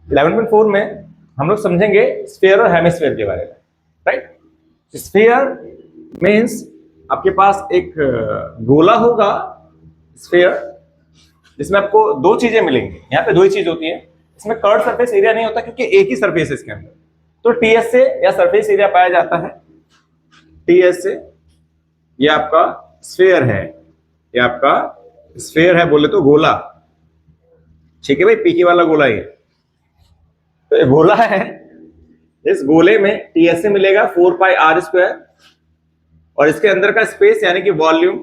11.4 में हम लोग समझेंगे स्फीयर और हेमिस्फीयर के बारे में, राइट। स्फीयर मीन्स आपके पास एक गोला होगा, स्फीयर, जिसमें आपको दो चीजें मिलेंगी। यहाँ पे दो ही चीज होती है, इसमें कर्व सरफेस एरिया नहीं होता क्योंकि एक ही सरफेस है इसके अंदर। तो टीएस से या सरफेस एरिया पाया जाता है, टीएस से। ये आपका स्फीयर है, ये आपका स्फीयर है बोले तो गोला, ठीक है भाई, पीके वाला गोला ये। तो ये गोला है, इस गोले में टीएस से मिलेगा 4πr², और इसके अंदर का स्पेस यानी कि वॉल्यूम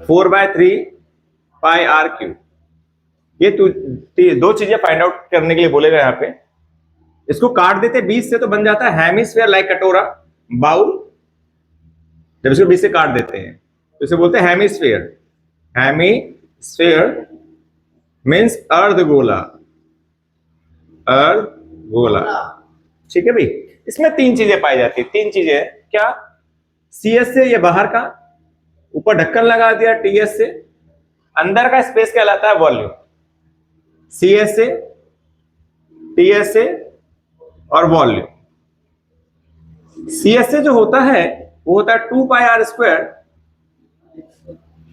4/3πr³। ये दो चीजें फाइंड आउट करने के लिए बोलेगा यहाँ पे। इसको काट देते 20 से तो बन जाता है हेमिस्फीयर, लाइक कटोरा, बाउल। जब इसको 20 से काट देते हैं तो इसे बोलते हैं हेमिस्फीयर। हेमिस्फीयर मीन्स अर्ध गोला, अर्ध गोला, ठीक है भाई। इसमें तीन चीजें पाई जाती है, तीन चीजें क्या? सीएस से ये बाहर का, ऊपर ढक्कन लगा दिया टीएस से, अंदर का स्पेस कहलाता है वॉल्यूम। सीएस से, टीएस से और वॉल्यूम। सीएस से जो होता है वो होता है 2πr²,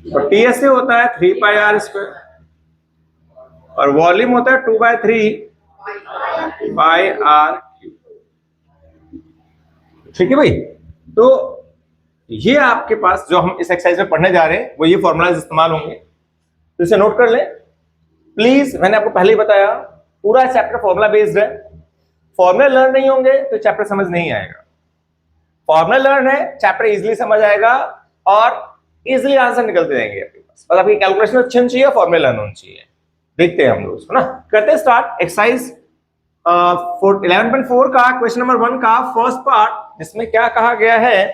और टीएस से होता है 3πr², और वॉल्यूम होता है 2/3πr³, ठीक है भाई। तो ये आपके पास जो हम इस एक्सरसाइज में पढ़ने जा रहे हैं वो ये फॉर्मूलाज इस्तेमाल होंगे, तो इसे नोट कर लें प्लीज। मैंने आपको पहले ही बताया पूरा चैप्टर फॉर्मूला बेस्ड है। फॉर्मूला लर्न नहीं होंगे तो चैप्टर समझ नहीं आएगा। फॉर्मूला लर्न है, चैप्टर इजीली समझ आएगा और इजीली आंसर निकलते जाएंगे आपके पास। बस आपकी कैलकुलेशन अच्छी होनी चाहिए, फॉर्मूला लर्न होनी चाहिए। देखते हैं हम लोग उसको ना, करते हैं स्टार्ट। एक्सरसाइज 11.4 का क्वेश्चन नंबर 1 का फर्स्ट पार्ट, जिसमें क्या कहा गया है,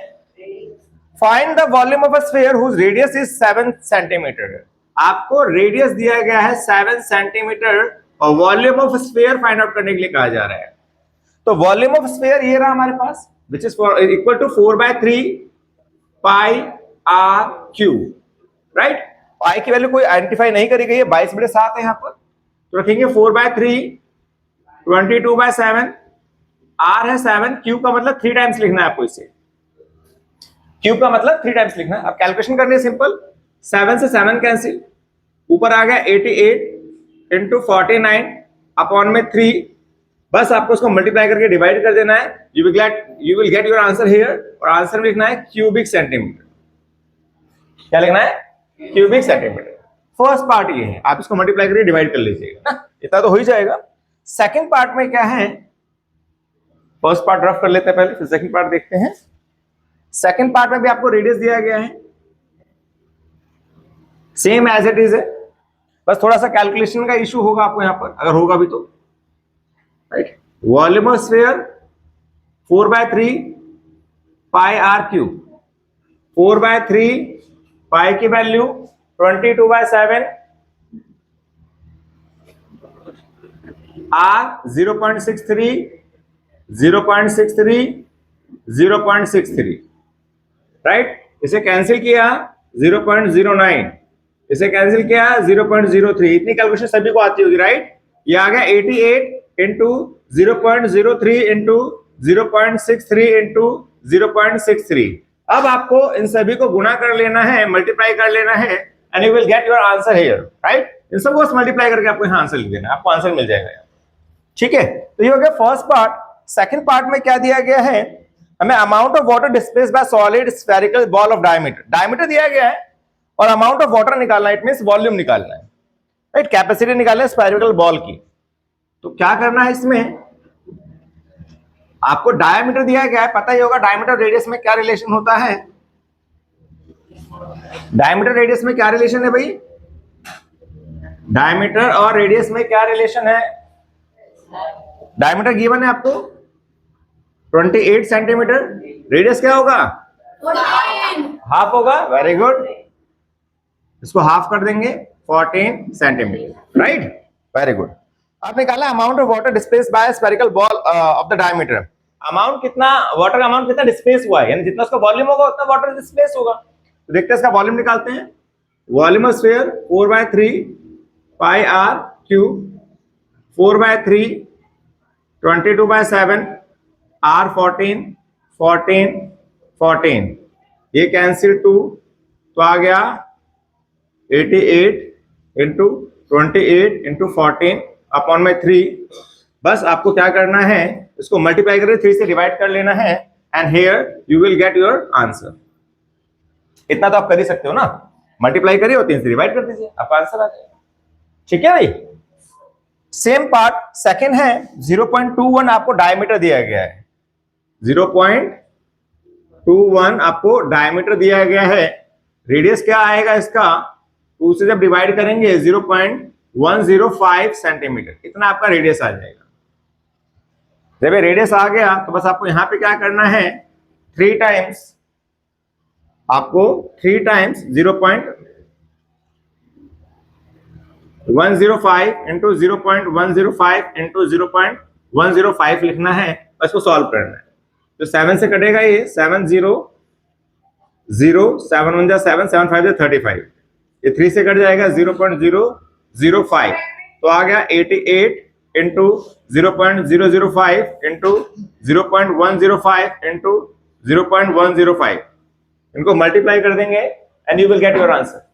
find the volume of a sphere whose radius is 7 centimetre. आपको रेडियस दिया गया है 7 सेंटीमीटर और volume of sphere find out करने के लिए कहा जा रहा है। तो वॉल्यूम ऑफ स्फीयर ये रहा हमारे पास, which is equal to 4/3πr³, right. Pi की वैल्यू कोई आइडेंटिफाई नहीं करी गई है, 22/7 है यहाँ पर, तो रखेंगे 4/3, 22/7, r है 7, क्यूब का मतलब 3 टाइम्स लिखना है आपको इसे, क्यूब का मतलब 3 टाइम्स लिखना है। अब कैलकुलेशन करनी है सिंपल, 7 से 7 कैंसिल, ऊपर आ गया 88 इंटू 49 अपॉन में 3। बस आपको उसको मल्टीप्लाई करके डिवाइड कर देना है, you will get your answer here. और आंसर में लिखना है क्यूबिक सेंटीमीटर। क्या लिखना है? Cubic centimetre. फर्स्ट पार्ट ये है, आप इसको मल्टीप्लाई करके डिवाइड कर लीजिएगा ना, इतना तो हो ही जाएगा। सेकंड पार्ट में क्या है, फर्स्ट पार्ट रफ कर लेते हैं पहले, फिर सेकंड पार्ट देखते हैं। सेकंड पार्ट में भी आपको रेडियस दिया गया है, सेम एज इट इज है, बस थोड़ा सा कैलकुलेशन का इशू होगा आपको यहां पर, अगर होगा भी तो, right. Volume of sphere 4/3πr³, 4/3 पाई की वैल्यू 22/7, r 0.63, 0.63, 0.63, राइट। इसे कैंसिल किया 0.09, इसे कैंसिल किया 0.03। इतनी कैलकुलेशन सभी को आती होगी, राइट। ये आ गया 88 इंटू 0.03 इंटू 0.63 इंटू 0.63। अब आपको इन सभी को गुणा कर लेना है, मल्टीप्लाई कर लेना है, and you will get your answer here, right. इन सबको मल्टीप्लाई करके आपको यहाँ आंसर लिख देना, आपको आंसर मिल जाएगा, ठीक है। तो ये हो गया फर्स्ट पार्ट। सेकंड पार्ट में क्या दिया गया है, हमें amount of water displaced by solid spherical ball of diameter, diameter दिया गया है और अमाउंट ऑफ वाटर निकालना है, इट मींस वॉल्यूम निकालना है, राइट। कैपेसिटी निकालना है स्फेरिकल बॉल की। तो क्या करना है इसमें, आपको डायमीटर दिया गया है, पता ही होगा डायमीटर रेडियस में क्या रिलेशन होता है। डायमीटर रेडियस में क्या रिलेशन है भाई, डायमीटर और रेडियस में क्या रिलेशन है। डायमीटर गिवन है आपको 28 सेंटीमीटर, रेडियस क्या होगा, हाफ होगा, वेरी गुड, इसको हाफ कर देंगे 14 सेंटीमीटर, राइट, वेरी गुड। आपने निकाला amount of water displaced by spherical ball of the diameter. Amount कितना, वाटर का अमाउंट कितना डिस्प्लेस हुआ है, यानी जितना उसका वॉल्यूम होगा उतना वाटर डिस्प्लेस होगा। तो देखते हैं इसका वॉल्यूम निकालते हैं। Volume of sphere 4/3πr³, 4/3, 22/7, R 14, 14, 14, ये कैंसिल 2, तो आ गया 88 इंटू 28 इंटू 14 अपॉन में 3। बस आपको क्या करना है, इसको मल्टीप्लाई करके 3 से डिवाइड कर लेना है, and here you will get your answer. इतना तो आप कर ही सकते हो ना, मल्टीप्लाई करिए और 3 से डिवाइड कर दीजिए, आपका आंसर आ जाएगा। ठीक है भाई। सेम पार्ट सेकंड है, 0.21 आपको डायमीटर दिया गया है, 0.21 आपको डायमीटर दिया गया है। रेडियस क्या आएगा इसका, 2 से जब डिवाइड करेंगे 0.105 सेंटीमीटर, इतना आपका रेडियस आ जाएगा। जब ये रेडियस आ गया तो बस आपको यहां पे क्या करना है, 3 टाइम्स, आपको 3 टाइम्स 0.105 इंटू 0.105 इंटू 0.105 लिखना है, इसको सॉल्व करना है। तो 7 से कटेगा ये, 7 0 0, 7 1 जा 7, 7 5 जा 35, ये 3 से कट जाएगा 0.005, तो आ गया 88 इंटू 0.005 इंटू 0.105 इंटू 0.105, इनको मल्टीप्लाई कर देंगे and you will get your answer.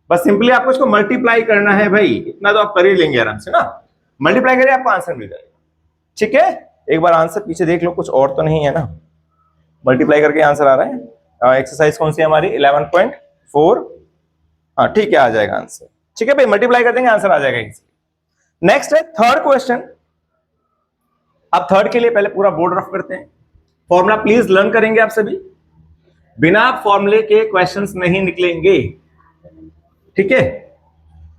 बस सिंपली आपको इसको मल्टीप्लाई करना है भाई, इतना तो आप कर ही लेंगे आराम से ना, मल्टीप्लाई करिए आपको आंसर मिल जाएगा। ठीक है, एक बार आंसर पीछे देख लो, कुछ और तो नहीं है ना, मल्टीप्लाई करके आंसर आ रहा है। एक्सरसाइज कौन सी है हमारी, 11.4, हाँ ठीक है, आ जाएगा आंसर। ठीक है भाई, मल्टीप्लाई कर देंगे आंसर आ जाएगा। नेक्स्ट है थर्ड क्वेश्चन। अब थर्ड के लिए पहले पूरा बोर्ड रफ करते हैं, फॉर्मूला प्लीज लर्न करेंगे आप सभी, बिना फॉर्मूले के क्वेश्चंस नहीं निकलेंगे। ठीक है,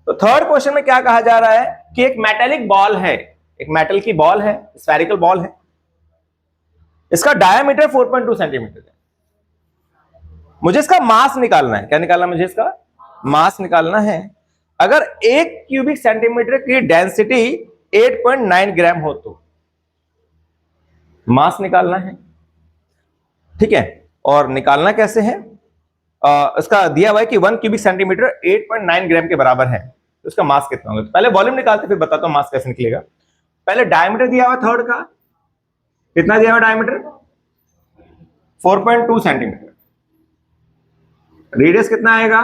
तो थर्ड क्वेश्चन में क्या कहा जा रहा है कि एक मेटेलिक बॉल है, एक मेटल की बॉल है, स्फेरिकल बॉल है, इसका डायमीटर 4.2 सेंटीमीटर है। मुझे इसका मास निकालना है। क्या निकालना है मुझे, इसका मास निकालना है। अगर 1 क्यूबिक सेंटीमीटर की डेंसिटी 8.9 ग्राम हो तो मास निकालना है। ठीक है, और निकालना कैसे है, इसका दिया हुआ है कि 1 क्यूबिक सेंटीमीटर 8.9 ग्राम के बराबर है, तो इसका मास कितना होगा। तो पहले वॉल्यूम निकालते फिर बताता हूं मास कैसे निकलेगा। पहले डायमीटर दिया हुआ थर्ड का, कितना दिया हुआ डायमीटर, 4.2 सेंटीमीटर, रेडियस कितना आएगा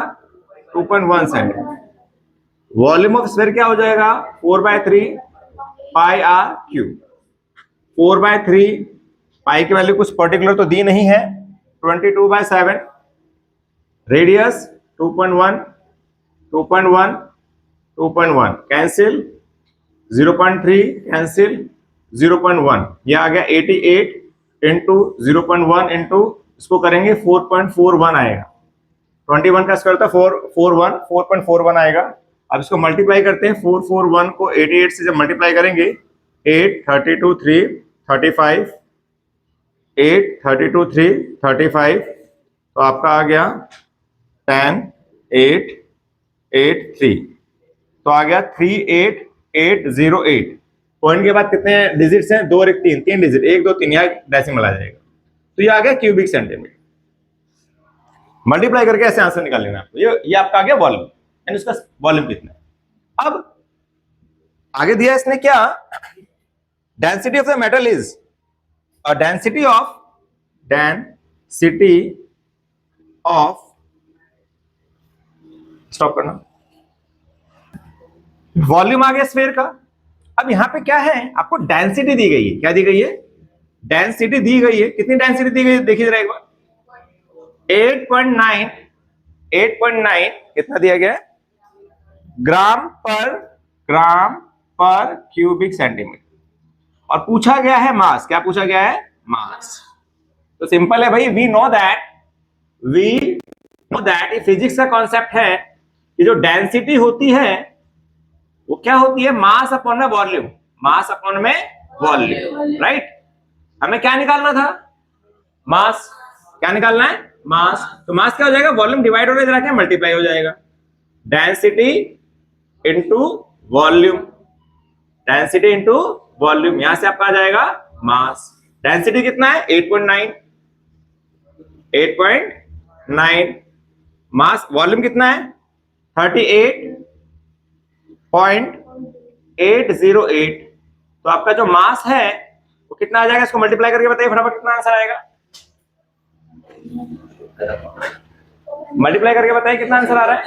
2.1 सेंटीमीटर, वॉल्यूम ऑफ स्फीयर क्या हो जाएगा 4/3 पाई आर क्यूब। 4/3 पाई की वैल्यू कुछ पर्टिकुलर तो दी नहीं है, 22/7, रेडियस 2.1 2.1 2.1 कैंसिल, 0.3 कैंसिल, 0.1, ये आ गया 88 इंटू 0.1 इंटू इसको करेंगे 4.41 आएगा, 21 का स्क्वायर था 441 आएगा। अब इसको मल्टीप्लाई करते हैं, 441 को 88 से जब मल्टीप्लाई करेंगे 8 32 3 35, 8 32 3 35, तो आपका आ गया 10 8 8 3, तो आ गया 38808। पॉइंट के बाद कितने डिजिट्स हैं, 2 और 1 3, 3 डिजिट, 1 2 3, यहाँ डेसिमल आ जाएगा, तो ये आ गया क्यूबिक सेंटीमीटर। मल्टीप्लाई करके ऐसे आंसर निकाल लेना आपको। ये आपका आ गया वॉल्यूम, यानी उसका वॉल्यूम कितना है। अब आगे दिया इसने क्या, density of the metal is density of stop करना, वॉल्यूम आ गया स्फीयर का। अब यहां पे क्या है, आपको डेंसिटी दी गई है, क्या दी गई है, डेंसिटी दी गई है। कितनी डेंसिटी दी गई है देखिए जरा एक बार, 8.9 कितना दिया गया है, ग्राम पर क्यूबिक सेंटीमीटर, और पूछा गया है मास। क्या पूछा गया है, मास। तो सिंपल है भाई, वी नो दैट ये फिजिक्स का कॉन्सेप्ट है कि जो डेंसिटी होती है वो क्या होती है, मास अपॉन में वॉल्यूम, मास अपॉन में वॉल्यूम, राइट। हमें क्या निकालना था, मास। क्या निकालना है, मास। तो मास क्या हो जाएगा, वॉल्यूम डिवाइड होने जरा क्या मल्टीप्लाई हो जाएगा, density into volume, density into volume, यहां से आपका आ जाएगा मास। डेंसिटी कितना है 8.9, मास वॉल्यूम कितना है 38.9, 808, तो आपका जो मास है वो कितना आ जाएगा, इसको मल्टीप्लाई करके बताइए फटाफट कितना आंसर आएगा, मल्टीप्लाई करके बताइए कितना आंसर आ रहा है।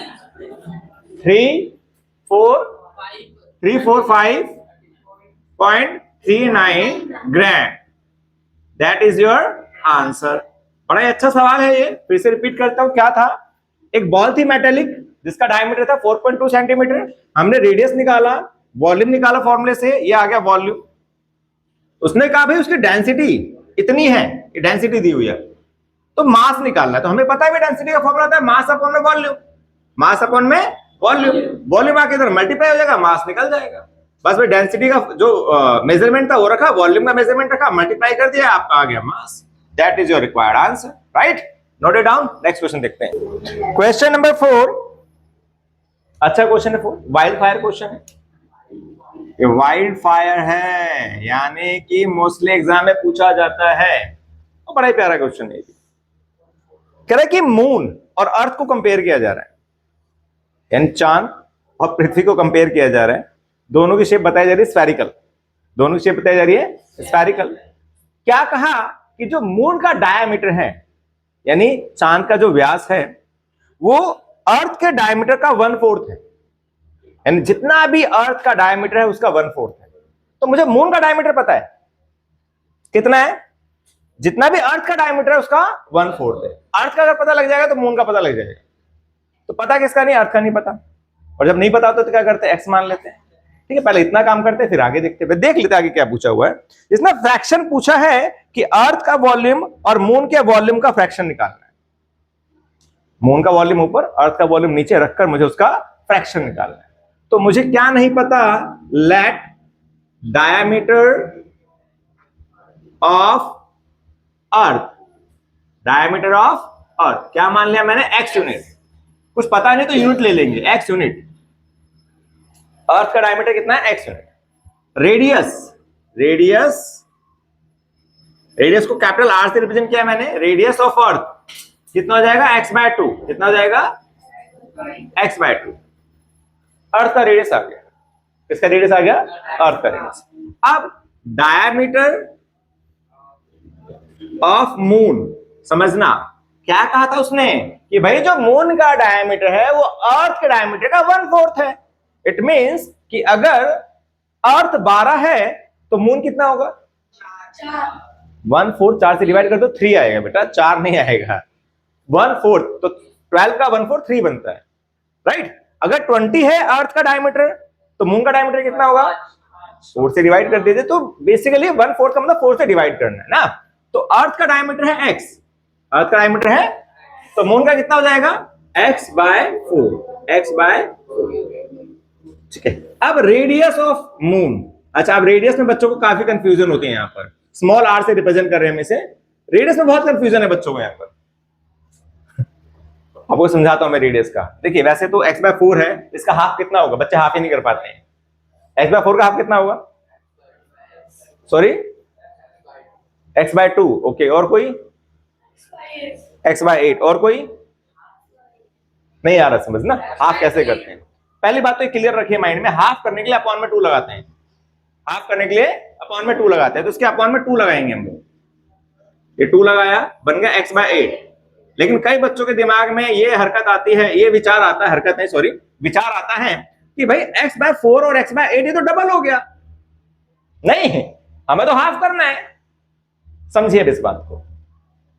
345.39 ग्राम, दैट इज योर आंसर। बड़ा ही अच्छा सवाल है ये, फिर से रिपीट करता हूं। क्या था, एक बॉल थी मेटेलिक जिसका डायमीटर था 4.2 सेंटीमीटर, हमने रेडियस निकाला, वॉल्यूम निकाला फॉर्मूले से, ये आ गया वॉल्यूम। उसने कहा भाई उसकी डेंसिटी इतनी है, ये डेंसिटी दी हुई है, तो मास निकालना है। तो हमें पता है डेंसिटी का फॉर्मूला होता है मास अपॉन में वॉल्यूम, मास अपॉन में वॉल्यूम, वॉल्यूम आके इधर मल्टीप्लाई हो जाएगा, मास निकल जाएगा। बस भाई डेंसिटी का जो मेजरमेंट था वो रखा, वॉल्यूम का मेजरमेंट रखा, मल्टीप्लाई कर दिया, आपका आ गया mass. That is your required answer, right? Note it down. Next question देखते हैं, क्वेश्चन नंबर 4। अच्छा क्वेश्चन है 4, वाइल्ड फायर क्वेश्चन है। ये वाइल्ड फायर है, यानी कि मोस्टली एग्जाम में पूछा जाता है, और बड़ा ही प्यारा क्वेश्चन है। कह रहा है कि मून और अर्थ को कंपेयर किया जा रहा है, यानी चांद और पृथ्वी को कंपेयर किया जा रहा है, दोनों की शेप बताई जा रही है स्फेरिकल, दोनों की शेप बताई जा रही है स्फेरिकल। क्या कहा कि जो मून का डायमीटर है, यानी चांद का जो व्यास है, वो अर्थ के डायमीटर का 1/4 है, यानी जितना भी अर्थ का डायमीटर है उसका 1/4 है। तो मुझे मून का डायमीटर पता है कितना है, जितना भी अर्थ का डायमीटर है उसका 1/4 है। अर्थ का अगर पता लग जाएगा तो मून का पता लग जाएगा। तो पता किसका नहीं, अर्थ का नहीं पता, और जब नहीं पता होता तो क्या करते हैं, एक्स मान लेते हैं। ठीक है, पहले इतना काम करते हैं, फिर आगे देखते हैं, देख लेते हैं आगे क्या पूछा हुआ है। इसने फ्रैक्शन पूछा है कि अर्थ का वॉल्यूम और मून के वॉल्यूम का फ्रैक्शन निकालना है। मून का वॉल्यूम ऊपर, अर्थ का वॉल्यूम नीचे रखकर मुझे उसका फ्रैक्शन निकालना है। तो मुझे क्या नहीं पता, let diameter of earth, diameter of earth क्या मान लिया मैंने, एक्स यूनिट। कुछ पता नहीं तो यूनिट ले लेंगे, एक्स यूनिट। अर्थ का डायमीटर कितना है, एक्स यूनिट। रेडियस, रेडियस को कैपिटल आर से रिप्रेजेंट किया मैंने। रेडियस ऑफ अर्थ कितना हो जाएगा, x/2। कितना हो जाएगा, x/2। अर्थ का रेडियस आ गया, किसका रेडियस आ गया, अर्थ का रेडियस। अब डायमीटर ऑफ मून, समझना क्या कहा था उसने कि भाई जो मून का डायमीटर है वो अर्थ के डायमीटर का 1/4 है। इट मींस कि अगर अर्थ 12 है तो मून कितना होगा, 1/4। 4 से डिवाइड कर दो 3 आएगा बेटा, 4 नहीं आएगा, 1/4। तो 12 का 1/4 3 बनता है, राइट? अगर 20 है अर्थ का डायमीटर तो मून का डायमीटर कितना होगा, 4 से डिवाइड कर दीजिए। तो बेसिकली 1/4 का मतलब 4 से डिवाइड करना है ना। तो अर्थ का डायमीटर है x, अर्थ का डायमीटर है, तो मून का कितना हो जाएगा, x/4, ठीक है। अब रेडियस ऑफ मून, अच्छा अब रेडियस में बच्चों को काफी कंफ्यूजन होती है। यहाँ पर स्मॉल r से रिप्रेजेंट कर रहे हैं, में से रेडियस में बहुत कंफ्यूजन है बच्चों को। यहाँ पर आपको समझाता हूं मैं रेडियस का। देखिए वैसे तो x/4 है, इसका हाफ कितना होगा, बच्चे हाफ ही नहीं कर पाते हैं। x/4 का हाफ कितना होगा, सॉरी x/2, ओके। और कोई, x/8, और कोई नहीं आ रहा समझ ना, हाफ कैसे करते हैं। पहली बात तो क्लियर रखिए माइंड में, हाफ करने के लिए अपॉन में 2 लगाते हैं, हाफ करने के लिए अपॉन में 2 लगाते हैं। तो इसके अपॉन में 2 लगाएंगे हम लोग, ये 2 लगाया, बन गया x/8। लेकिन कई बच्चों के दिमाग में ये हरकत आती है, ये विचार आता है, हरकत नहीं सॉरी विचार आता है कि भाई x/4 और x/8 ये तो डबल हो गया। नहीं, हमें तो हाफ करना है। समझिए इस बात को,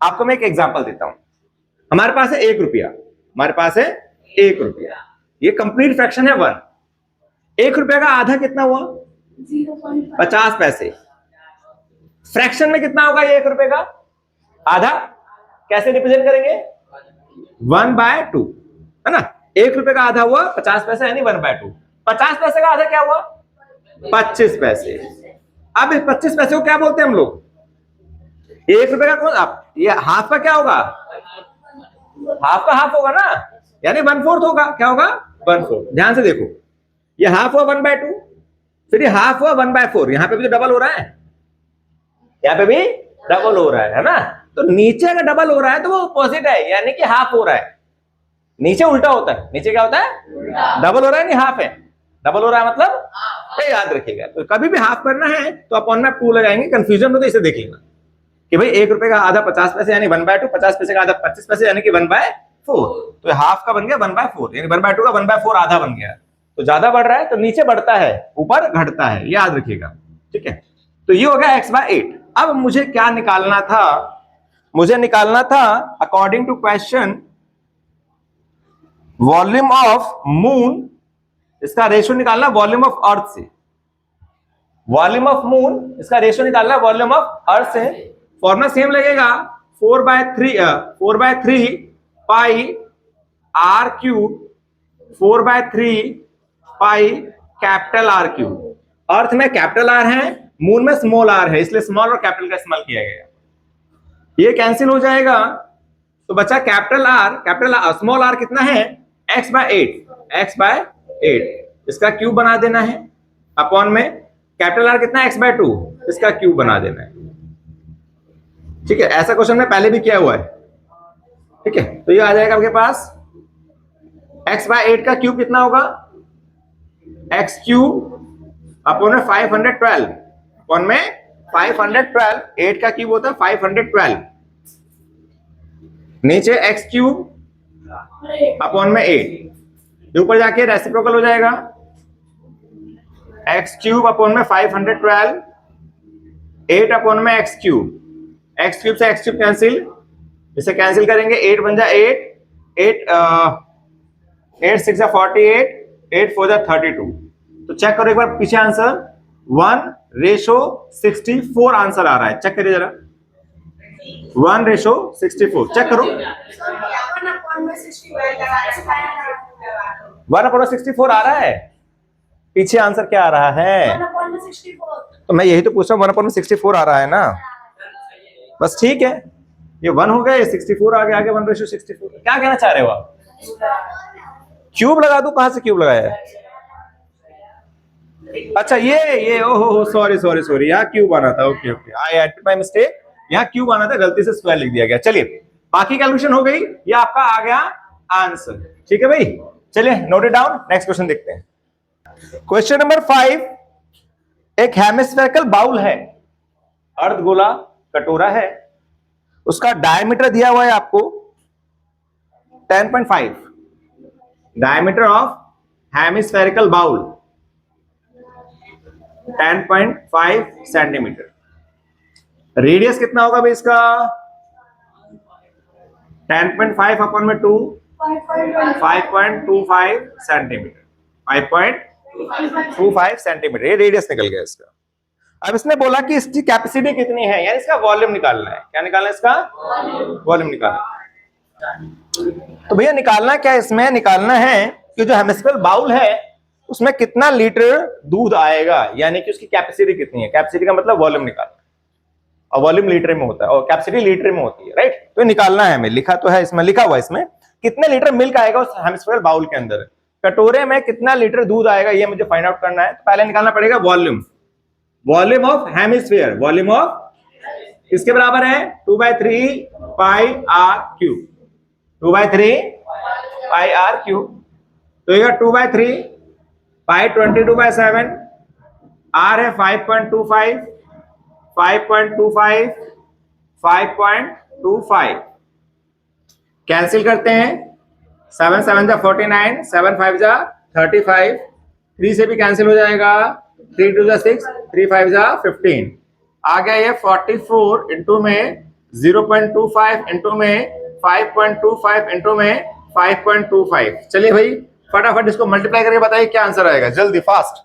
आपको मैं एक एग्जांपल देता हूं। हमारे पास है 1 रुपया, हमारे पास है 1 रुपया, ये कंप्लीट फ्रैक्शन है 1। 1 रुपया का आधा कितना हुआ, 50 पैसे। फ्रैक्शन में कितना होगा ये 1 रुपए का आधा, कैसे रिप्रेजेंट करेंगे, 1/2, है ना। 1 रुपए का आधा हुआ 50 पैसे, यानी 1/2। 50 पैसे का आधा क्या हुआ, 25 पैसे। अब इस 25 पैसे को क्या बोलते हैं हम लोग, 1 रुपए का कौन, आप ये हाफ का क्या होगा, हाफ का हाफ होगा ना, यानी 1/4 होगा। क्या होगा, 1/4। ध्यान से देखो, ये हाफ हुआ 1/2, फिर ये हाफ हुआ 1/4। यहां पे भी तो डबल हो रहा है, यहां पे भी डबल हो रहा है ना। तो नीचे अगर डबल हो रहा है तो वो अपोजिट है, यानी कि हाफ हो रहा है। नीचे उल्टा होता है, नीचे क्या होता है, डबल हो रहा है नहीं हाफ है, डबल हो रहा है मतलब ये याद रखिएगा। तो कभी भी हाफ करना है तो अपॉन में 2 लगाएंगे, कंफ्यूजन हो तो इसे देख लेना कि भाई 1 रुपए का आधा 50 पैसे यानी 1/2, 50 पैसे का आधा 25 पैसे यानी कि 1/4। तो हाफ का बन गया 1/4 यानी 1/2 का 1/4 आधा बन गया। तो ज्यादा बढ़ रहा है तो नीचे बढ़ता है, ऊपर घटता है, याद रखिएगा, ठीक है। तो ये हो गया x/8। अब मुझे क्या निकालना था, मुझे निकालना था according to question volume of moon, इसका रेशियो निकालना वॉल्यूम ऑफ अर्थ से। वॉल्यूम ऑफ मून इसका रेशियो निकालना वॉल्यूम ऑफ अर्थ से। फॉर्मूला सेम लगेगा 4/3 pi r cube 4/3 pi capital R cube. Earth में कैपिटल R है, मून में स्मॉल r है, इसलिए स्मॉल और कैपिटल का इस्तेमाल किया गया। ये कैंसिल हो जाएगा तो बचा कैपिटल R, स्मॉल r कितना है x/8, इसका क्यूब बना देना है, अपॉन में कैपिटल R कितना x/2, इसका क्यूब बना देना है, ठीक है। ऐसा क्वेश्चन में पहले भी किया हुआ है, ठीक है। तो ये आ जाएगा आपके पास x/8 का क्यूब कितना होगा, x क्यूब अपॉन में 512, अपॉन में 512, 8 का क्यूब होता है 512, नीचे x क्यूब अपॉन में 8, ऊपर जाके रेसिप्रोकल हो जाएगा, x क्यूब अपॉन में 512, 8 अपॉन में x क्यूब से x क्यूब कैंसिल, इसे कैंसिल करेंगे 8 बन जा 8 6 जा 48, 8 4 जा 32। तो चेक करो एक बार पीछे आंसर 1:64 आंसर आ रहा है, चेक करिए जरा 1:64, चेक करो 1/64 आ रहा है, पीछे आंसर क्या आ रहा है, तो मैं यही तो पूछ रहा हूँ 1/64 आ रहा है ना, बस ठीक है। ये 1 हो गया, ये 64 आ गया, आगे 1:64। क्या कहना चाह रहे हो आप, क्यूब लगा दूं, कहां से क्यूब लगाया है, अच्छा ये ओहो सॉरी यहाँ क्यूब आना था, okay I admit my mistake, यहाँ क्यूब आना था, गलती से स्क्वायर लिख दिया गया। चलिए बाकी कैलकुलेशन हो गई, ये आपका आ गया आंसर, ठीक है भाई। चलिए note it down, next question देखते हैं। क्वेश्चन नंबर 5, एक हेमिस्फेरिकल बाउल है, अर्धगोला कटोरा है, उसका डायमीटर दिया हुआ है आपको 10.5, diameter of hemispherical bowl 10.5 centimetre, radius कितना होगा भाई इसका 10.5 अपॉन में 2, 5.25 सेंटीमीटर, 5.25 सेंटीमीटर, ये रेडियस निकल गया इसका। अब इसने बोला कि इसकी कैपेसिटी कितनी है, यानी इसका वॉल्यूम निकालना है। क्या निकालना है, इसका वॉल्यूम निकालना है। तो भैया निकालना क्या, इसमें निकालना है कि जो हेमिस्फेरिकल बाउल है उसमें कितना लीटर दूध आएगा, यानी कि उसकी कैपेसिटी कितनी है। कैपेसिटी का मतलब वॉल्यूम निकालना, और वॉल्यूम लीटर में होता है और कैपेसिटी लीटर में होती है, राइट। तो निकालना है हमें, लिखा तो है इसमें, लिखा हुआ है इसमें कितने लीटर मिल्क आएगा उस हेमिस्फेरिकल बाउल के अंदर, कटोरे में कितना लीटर दूध आएगा, ये मुझे फाइंड आउट करना है। तो पहले निकालना पड़ेगा volume, volume of hemisphere, volume of किसके बराबर है 2/3 पाई r क्यूब, 2/3 पाई r क्यूब। तो ये 2/3 पाई 22/7, r है 5.25, 5.25, 5.25 कैंसिल करते हैं, 7 7 जा 49, 7 5 जा 35, 3 से भी कैंसिल हो जाएगा, 3 2 जा 6, 3 5 जा 15, आ गया ये 44 इंटू में 0.25 इंटू में 5.25 इंटू में 5.25। चलिए भाई फटाफट इसको मल्टीप्लाई करके बताइए क्या आंसर आएगा, जल्दी फास्ट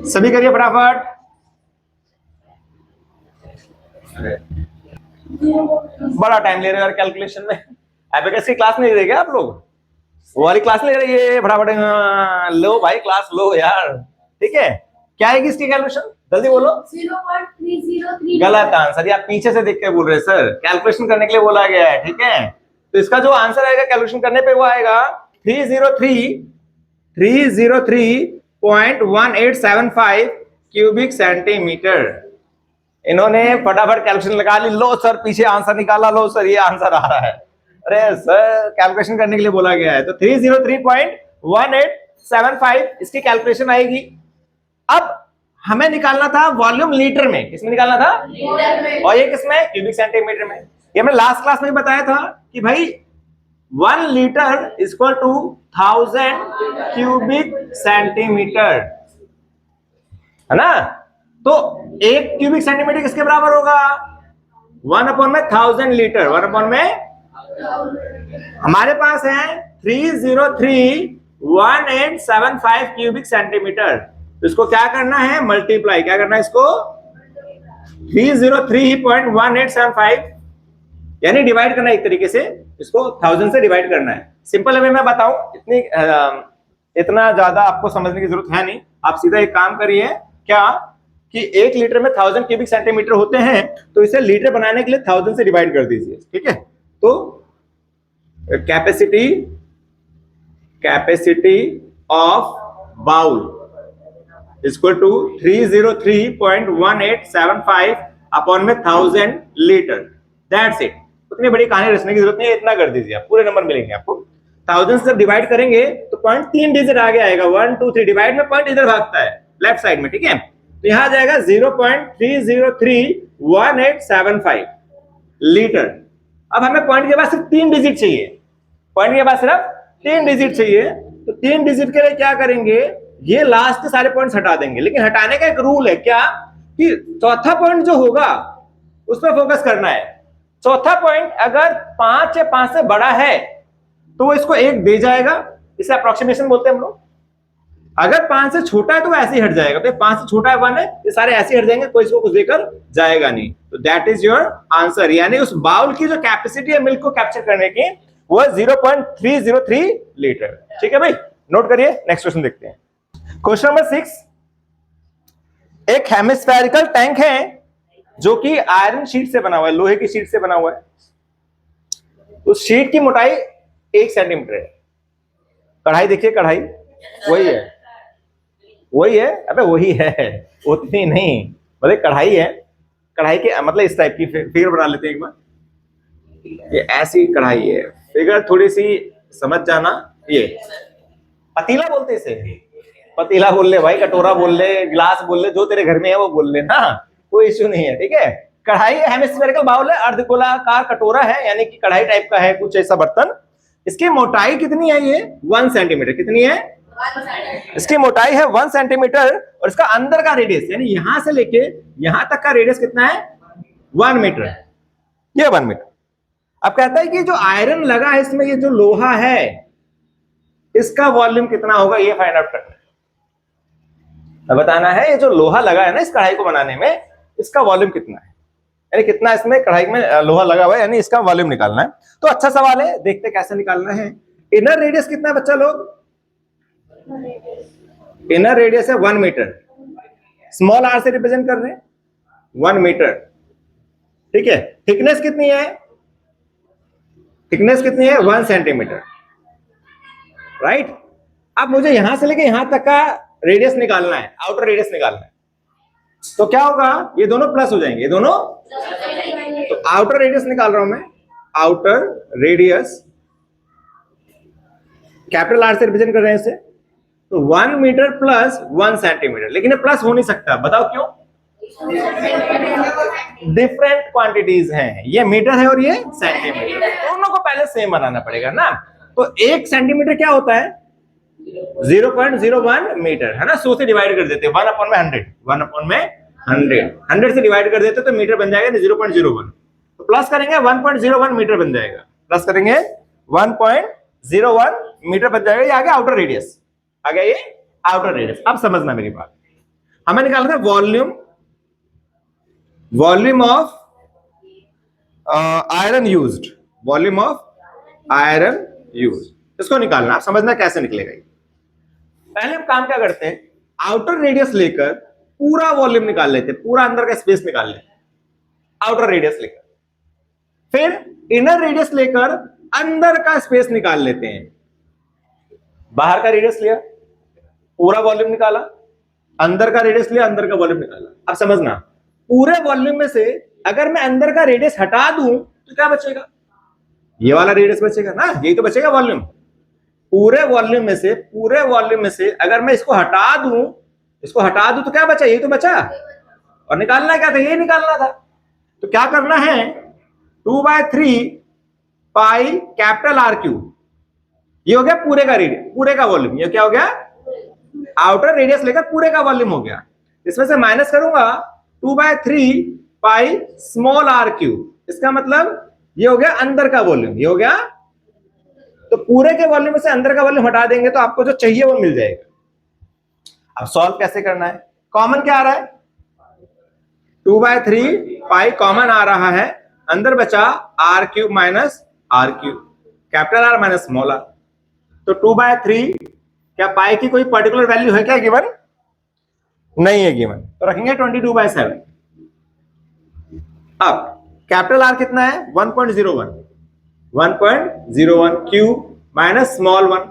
सभी करिए फटाफट। बड़ा टाइम ले रहे हो यार कैलकुलेशन में, एबेकस की क्लास नहीं ले रहे क्या आप लोग, वो वाली क्लास ले रही है, फटाफट लो भाई क्लास लो यार, ठीक है। क्या आएगी इसकी कैलकुलेशन, जल्दी बोलो। 0.303 गलत आंसर, ये आप पीछे से देख के बोल रहे हैं सर, कैलकुलेशन करने के लिए बोला गया है, ठीक है। तो इसका जो आंसर आएगा कैलकुलेशन करने पे वो आएगा 303.1875 क्यूबिक सेंटीमीटर। इन्होंने फटाफट कैलकुलेशन लगा ली, लो सर पीछे आंसर निकाला, लो सर ये आंसर आ रहा है। अरे सर कैलकुलेशन करने के लिए बोला गया है, तो 303.18 1.75 इसकी कैलकुलेशन आएगी। अब हमें निकालना था वॉल्यूम लीटर में, किसमें निकालना था? और ये किसमें? क्यूबिक सेंटीमीटर में। ये हमने लास्ट क्लास में बताया था कि भाई 1 litre equal to 1000 cubic centimetre, है ना? तो 1 क्यूबिक सेंटीमीटर किसके बराबर होगा? 1/1000 लीटर। 1/में हमारे पास है 3031875 क्यूबिक सेंटीमीटर। तो इसको क्या करना है? मल्टीप्लाई। क्या करना है इसको? 303.1875 यानी डिवाइड करना है एक तरीके से, इसको 1000 से डिवाइड करना है। सिंपल वे मैं बताऊं, इतना ज्यादा आपको समझने की जरूरत है नहीं। आप सीधा एक काम करिए, क्या कि 1 लीटर में 1000 क्यूबिक सेंटीमीटर होते हैं, तो इसे लीटर बनाने के लिए 1000 से डिवाइड कर दीजिए, ठीक है? तो capacity of bowl equal to 303.1875 upon में 1000 लीटर। That's it. उतनी बड़ी कहानी रचने की जरूरत नहीं है, इतना कर दीजिए, आप पूरे नंबर मिलेंगे आपको। 1000 से डिवाइड करेंगे तो पॉइंट 3 डिजिट आगे आएगा। 1 2 3 डिवाइड में पॉइंट इधर भागता है लेफ्ट साइड में, ठीक है? तो यहां आ जाएगा 0.3031875 लीटर। अब हमें पॉइंट के बाद सिर्फ 3 डिजिट चाहिए। पॉइंट के बाद सिर्फ 3 डिजिट चाहिए, तो 3 डिजिट के लिए क्या करेंगे? ये लास्ट के सारे पॉइंट्स हटा देंगे। लेकिन हटाने का एक रूल है, क्या कि चौथा पॉइंट जो होगा उस पर फोकस करना है। चौथा पॉइंट अगर 5 या 5 से बड़ा है तो वो इसको 1 दे जाएगा, इसे अप्रोक्सीमेशन बोलते हैं हम लोग। अगर 5 से छोटा है तो वो ऐसे ही हट जाएगा। तो 5 से छोटा है 1 है, ये सारे ऐसे ही हट जाएंगे, कोई इसको कुछ देकर जाएगा नहीं। तो दैट इज योर आंसर। यानी उस बाउल की जो कैपेसिटी है मिल्क को कैप्चर करने की, वो 0.303 लीटर। ठीक है भाई, नोट करिए। नेक्स्ट क्वेश्चन देखते हैं। क्वेश्चन नंबर 6, एक हेमिस्फेरिकल टैंक है जो कि आयरन शीट से बना हुआ है, लोहे की शीट से बना हुआ है। उस शीट की मोटाई 1 सेंटीमीटर है। कढ़ाई देखिए, कढ़ाई वही है, वही है, अबे वही है, उतनी नहीं, मतलब कढ़ाई है। कढ़ाई के मतलब इस टाइप की फिगर बना लेते हैं एक बार। ये ऐसी कढ़ाई है, फिगर थोड़ी सी समझ जाना। ये पतीला बोलते इसे, पतीला बोल ले भाई, कटोरा बोल ले, गिलास बोल ले, जो तेरे घर में है वो बोल ले ना, कोई इश्यू नहीं है, ठीक है? कढ़ाई हेमिस्फेरिकल बाउल है, अर्धगोलाकार कटोरा है, यानी कि कढ़ाई टाइप का है कुछ ऐसा बर्तन। इसकी मोटाई कितनी है? ये 1 सेंटीमीटर। कितनी है? इसकी मोटाई है 1 सेंटीमीटर। और इसका अंदर का रेडियस, यानी यहां से लेके यहां तक का रेडियस कितना है? 1 मीटर। ये 1 मीटर। अब कहता है कि जो आयरन लगा है इसमें, ये जो लोहा है, इसका वॉल्यूम कितना होगा, ये फाइंड आउट करना है। बताना है ये जो लोहा लगा है ना इस कढ़ाई को बनाने में, इसका वॉल्यूम कितना है, यानी कितना इसमें कढ़ाई में लोहा लगा हुआ है, यानी इसका वॉल्यूम निकालना है। तो अच्छा सवाल है, देखते कैसे निकालना है। इनर रेडियस कितना है बच्चा लोग? इनर रेडियस है 1 मीटर। स्मॉल आर से रिप्रेजेंट कर रहे हैं 1 मीटर, ठीक है? थिकनेस कितनी है? थिकनेस कितनी है? 1 सेंटीमीटर, राइट? अब मुझे यहां से लेके यहां तक का रेडियस निकालना है, आउटर रेडियस निकालना है। तो क्या होगा? ये दोनों प्लस हो जाएंगे, ये दोनों। तो आउटर रेडियस निकाल रहा हूं मैं। आउटर रेडियस कैपिटल आर से रिप्रेजेंट कर रहे हैं इसे। तो 1 मीटर प्लस 1 सेंटीमीटर। लेकिन ये प्लस हो नहीं सकता, बताओ क्यों? डिफरेंट क्वांटिटीज हैं, ये मीटर है और ये सेंटीमीटर, दोनों को पहले सेम बनाना पड़ेगा ना। तो 1 सेंटीमीटर क्या होता है? 0.01 मीटर, है ना? 100 से डिवाइड कर देते हैं, 1/100, 1/100, 100 से डिवाइड कर देते तो मीटर बन जाएगा 0.01। तो प्लस करेंगे 1.01 मीटर बन जाएगा, प्लस करेंगे 1.01 मीटर बन जाएगा। ये आ गया आउटर रेडियस, आ गया ये आउटर रेडियस। अब समझना मेरी बात, हमें निकालना है volume of iron used, volume of iron used, इसको निकालना। आप समझना कैसे निकलेगा ये। पहले हम काम क्या करते हैं, आउटर रेडियस लेकर पूरा वॉल्यूम निकाल लेते हैं, पूरा अंदर का स्पेस निकाल लेते हैं आउटर रेडियस लेकर। फिर इनर रेडियस लेकर अंदर का स्पेस निकाल लेते हैं। बाहर का रेडियस लिया, पूरा वॉल्यूम निकाला, अंदर का रेडियस लिया, अंदर का वॉल्यूम निकाला। अब समझना, पूरे वॉल्यूम में से अगर मैं अंदर का रेडियस हटा दूं तो क्या बचेगा? ये वाला रेडियस बचेगा ना, यही तो बचेगा वॉल्यूम। पूरे वॉल्यूम में से अगर मैं इसको हटा दूं तो क्या बचा, ये तो बचा, और निकालना क्या था, ये निकालना था। तो क्या करना है, 2/3 पाई कैपिटल आर क्यूब, ये हो गया पूरे का रेडियस, पूरे का वॉल्यूम। ये क्या हो गया, आउटर रेडियस लेकर पूरे का वॉल्यूम हो गया। इसमें से माइनस करूंगा 2/3 पाई स्मॉल आर क्यूब, इसका मतलब ये हो गया अंदर का वॉल्यूम, ये हो गया। तो पूरे के वॉल्यूम में से अंदर का वॉल्यूम हटा देंगे तो आपको जो चाहिए वो मिल जाएगा। अब सॉल्व कैसे करना है, कॉमन क्या आ रहा है, 2/3 पाई कॉमन आ रहा है, अंदर बचा R cube minus R cube, capital R minus small R. तो 2/3, क्या पाई की कोई पर्टिकुलर वैल्यू है क्या गिवन, नहीं है गिवन, तो रखेंगे 22/7। अब कैपिटल आर कितना है, 1.01 क्यूब माइनस स्मॉल 1,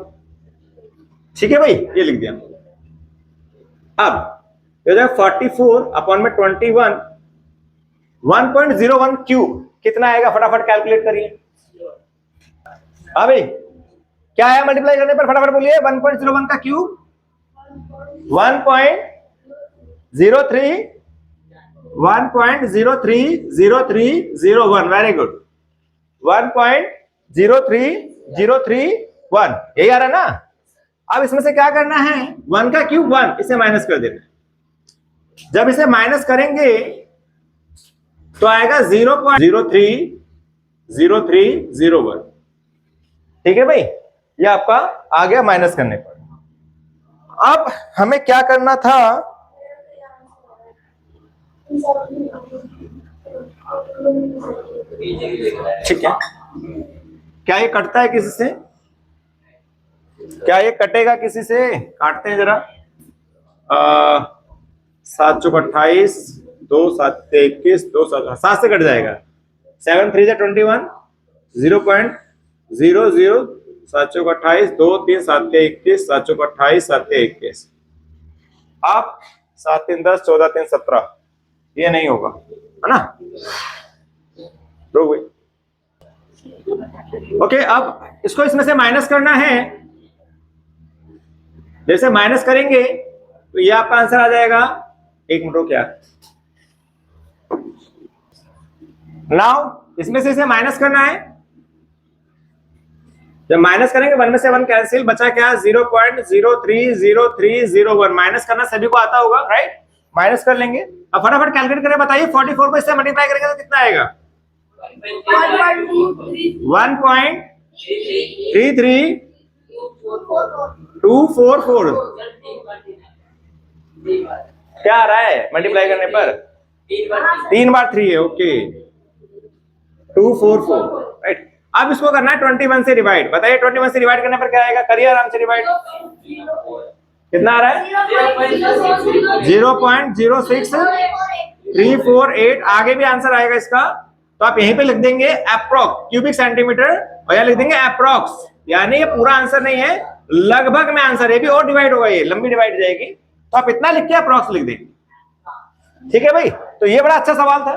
ठीक है भाई, ये लिख दिया। अब 44/21, 1.01 क्यूब कितना आएगा, फटाफट कैलकुलेट करिए। हाँ भाई, क्या आया मल्टीप्लाई करने पर, फटाफट बोलिए। 1.01 का क्यूब 1.030301, वेरी गुड, 1.03031, यही आ रहा है ना। अब इसमें से क्या करना है, 1 का क्यूब 1, इसे माइनस कर देना। जब इसे माइनस करेंगे तो आएगा 0.030301, ठीक है भाई, ये आपका आ गया माइनस करने पर। अब हमें क्या करना था, ठीक है, क्या ये कटता है किसी से, क्या ये कटेगा किसी से, काटते हैं जरा। 7 चौक 28, 2 7 21, 2 7 से कट जाएगा। 7 3 21, 0.00, 7 चौक 28, 2 3 7 21, 7 चौक 28, 7 21, आप 7 3 10, 14 3 17, ये नहीं होगा, है ना, रुक गई। ओके, अब इसको इसमें से माइनस करना है। जैसे माइनस करेंगे तो ये आपका आंसर आ जाएगा, एक मिनट रुक, क्या नाउ इसमें से इसे माइनस करना है। जब माइनस करेंगे 1 में से 1 कैंसिल, बचा क्या, 0.030301, माइनस करना सभी को आता होगा, राइट, माइनस कर लेंगे। अब फटाफट कैलकुलेट करें, बताइए 44 को इससे मल्टीप्लाई करेंगे तो कितना आएगा, 1.33244, क्या आ रहा है मल्टीप्लाई करने पर, 3 बार 3 है, ओके, 244, राइट। अब इसको करना है 21 से डिवाइड, बताइए 21 से डिवाइड करने पर क्या आएगा, करिए आराम से डिवाइड, कितना आ रहा है, 0.06348, आगे भी आंसर आएगा इसका, तो आप यहीं पे लिख देंगे अप्रॉक्स क्यूबिक सेंटीमीटर, और यहाँ लिख देंगे अप्रॉक्स, यानी ये पूरा आंसर नहीं है, लगभग में आंसर है, भी और डिवाइड होगा, ये लंबी डिवाइड जाएगी, तो आप इतना लिख के अप्रॉक्स लिख देंगे, ठीक है भाई। तो ये बड़ा अच्छा सवाल था,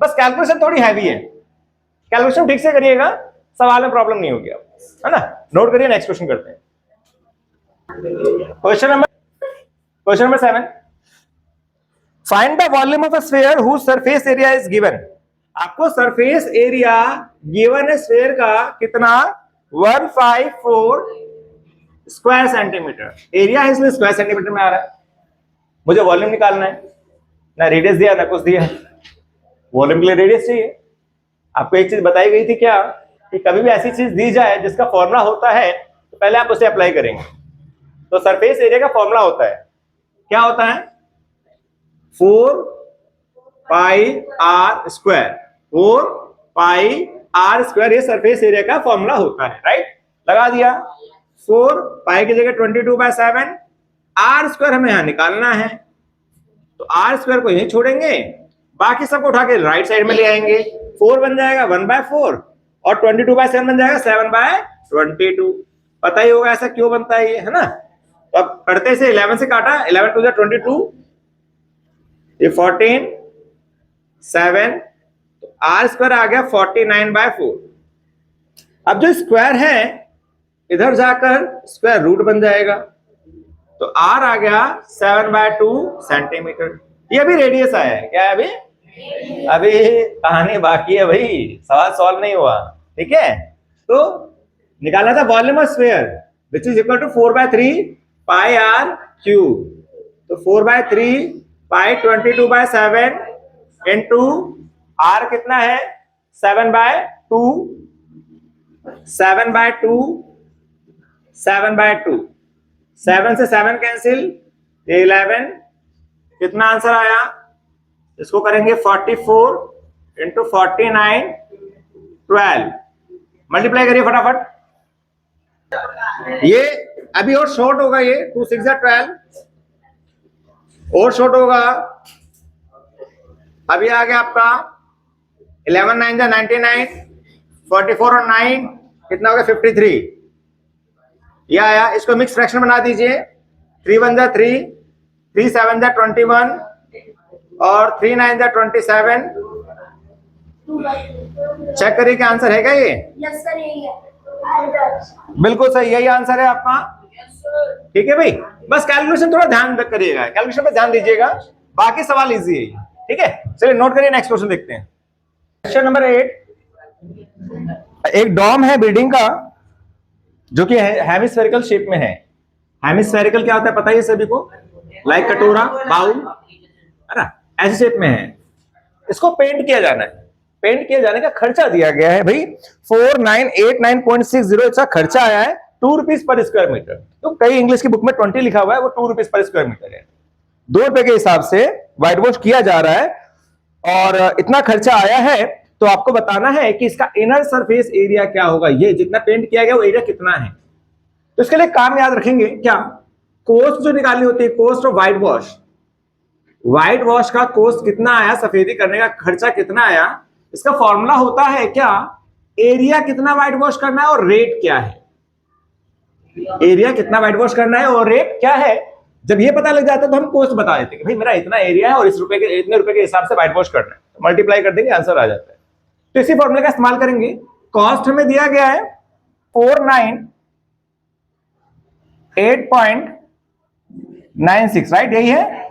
बस कैलकुलेशन थोड़ी हैवी है, कैलकुलेशन ठीक से करिएगा, सवाल में प्रॉब्लम नहीं होगी, है ना। नोट करिए, नेक्स्ट क्वेश्चन करते हैं। Question number 7, find the volume of a sphere whose surface area is given. आपको सरफेस एरिया गिवन है स्फीयर का कितना, 154 स्क्वायर सेंटीमीटर, एरिया है इसलिए स्क्वायर सेंटीमीटर में आ रहा है। मुझे वॉल्यूम निकालना है, ना रेडियस दिया ना कुछ दिया, वॉल्यूम के लिए रेडियस चाहिए। आपको एक चीज बताई गई थी क्या, कि कभी भी ऐसी चीज दी जाए जिसका फॉर्मूला होता है तो पहले आप उसे अप्लाई करेंगे। तो सरफेस एरिया का फॉर्मूला होता है, क्या होता है, 4 pi R square, 4 pi R square, ये सरफेस एरिया का फॉर्मूला होता है, राइट। लगा दिया, 4 पाई की जगह 22/7, आर स्क्वायर हमें यहां निकालना है, तो आर स्क्वायर को यहीं छोड़ेंगे, बाकी सबको उठा के राइट साइड में ले आएंगे, 4 बन जाएगा 1/4 और 22/7 बन जाएगा 7/22। पता ही होगा ऐसा क्यों बनता है ये, है ना। तो अब करते से 11 से काटा, 11 2 22, ये 14, 7, तो आर स्क्वायर आ गया 49/4। अब जो स्क्वायर है इधर जाकर स्क्वायर रूट बन जाएगा, तो r आ गया 7/2 सेंटीमीटर। ये अभी रेडियस आया है, क्या है अभी कहानी बाकी है भाई, सवाल सॉल्व नहीं हुआ, ठीक है। तो निकालना था volume of sphere which is equal to 4/3 pi r cube. तो 4/3 पाई 22/7 इंटू r कितना है 7/2, 7/2, 7/2, 7 से 7 कैंसिल, 11, कितना आंसर आया, इसको करेंगे 44 इंटू 49, 12, मल्टीप्लाई करिए फटाफट। ये अभी और शॉर्ट होगा, ये 2 6 12 और शॉर्ट होगा। अभी आ गया आपका 11 9 99, 44 और 9 कितना हो गया 53, ये आया। इसको मिक्स फ्रैक्शन बना दीजिए, 3 1 3, 3 7 21 और 3 9 27। चेक करिए क्या आंसर है क्या ये? यस सर, यही है। बिल्कुल सही, यही आंसर है आपका, ठीक है भाई। बस कैलकुलेशन थोड़ा ध्यान करिएगा, कैलकुलेशन पे ध्यान दीजिएगा, बाकी सवाल इजी है, ठीक है। चलिए नोट करिए, नेक्स्ट क्वेश्चन देखते हैं। क्वेश्चन नंबर 8, एक डॉम है बिल्डिंग का जो कि हेमिस्फेरिकल शेप में है। हेमिस्फेरिकल क्या होता है पता है सभी को, लाइक कटोरा, बाउल, है ना, ऐसे शेप में है। इसको पेंट किया जाना है, पेंट किए जाने का खर्चा दिया गया है भाई 4989.60, इसका खर्चा आया है 2 रुपीज पर स्क्वायर मीटर। तो कई इंग्लिश की बुक में 20 लिखा हुआ है, वो 2 रुपीज पर स्क्वायर मीटर है। 2 रुपए के हिसाब से व्हाइट वॉश किया जा रहा है और इतना खर्चा आया है। तो आपको बताना है कि इसका इनर सरफेस एरिया क्या होगा, ये जितना पेंट किया गया वो एरिया कितना है। तो इसके लिए काम याद रखेंगे क्या, कॉस्ट जो निकालनी होती है, cost of white wash. White wash का कॉस्ट कितना आया, सफेदी करने का खर्चा कितना आया, इसका फॉर्मूला होता है क्या, एरिया कितना व्हाइट वॉश करना है और रेट क्या है। एरिया कितना व्हाइट वॉश करना है और रेट क्या है, जब ये पता लग जाता है तो हम कॉस्ट बता देते हैं कि भाई मेरा इतना एरिया है और इस रुपए के इतने रुपए के हिसाब से व्हाइट वॉश करना है, तो मल्टीप्लाई कर देंगे आंसर आ जाता है। तो इसी फॉर्मूले का इस्तेमाल करेंगे। कॉस्ट हमें दिया गया है 498.96, राइट, यही है।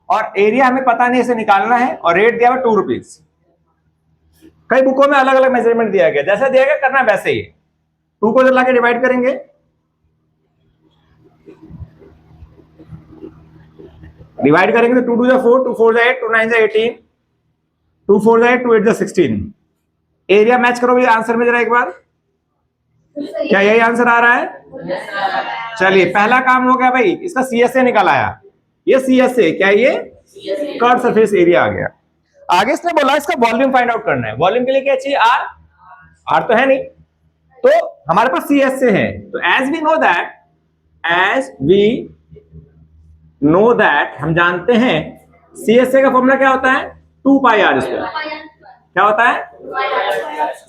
और एरिया हमें पता नहीं, इसे निकालना है, और रेट दिया हुआ 2 रुपीज। कई बुकों में अलग अलग मेजरमेंट दिया गया, जैसा दिया गया करना वैसे ही। 2 को लाके डिवाइड करेंगे, डिवाइड करेंगे तो 2 2 4, 2 4 8, 2 9 18, 2 4 8, 2 8 16। एरिया मैच करो भैया आंसर में जरा एक बार, क्या यही आंसर आ रहा है? चलिए पहला काम हो गया भाई, इसका CSA निकल आया। ये CSA क्या, ये कर्व सरफेस एरिया आ गया। आगे इसने बोला इसका वॉल्यूम फाइंड आउट करना है। वॉल्यूम के लिए क्या चाहिए, R तो है नहीं, तो हमारे पास CSA है। तो एज वी नो दैट हम जानते हैं CSA का फॉर्मूला क्या होता है, 2 पाई r स्क्वायर। क्या होता है,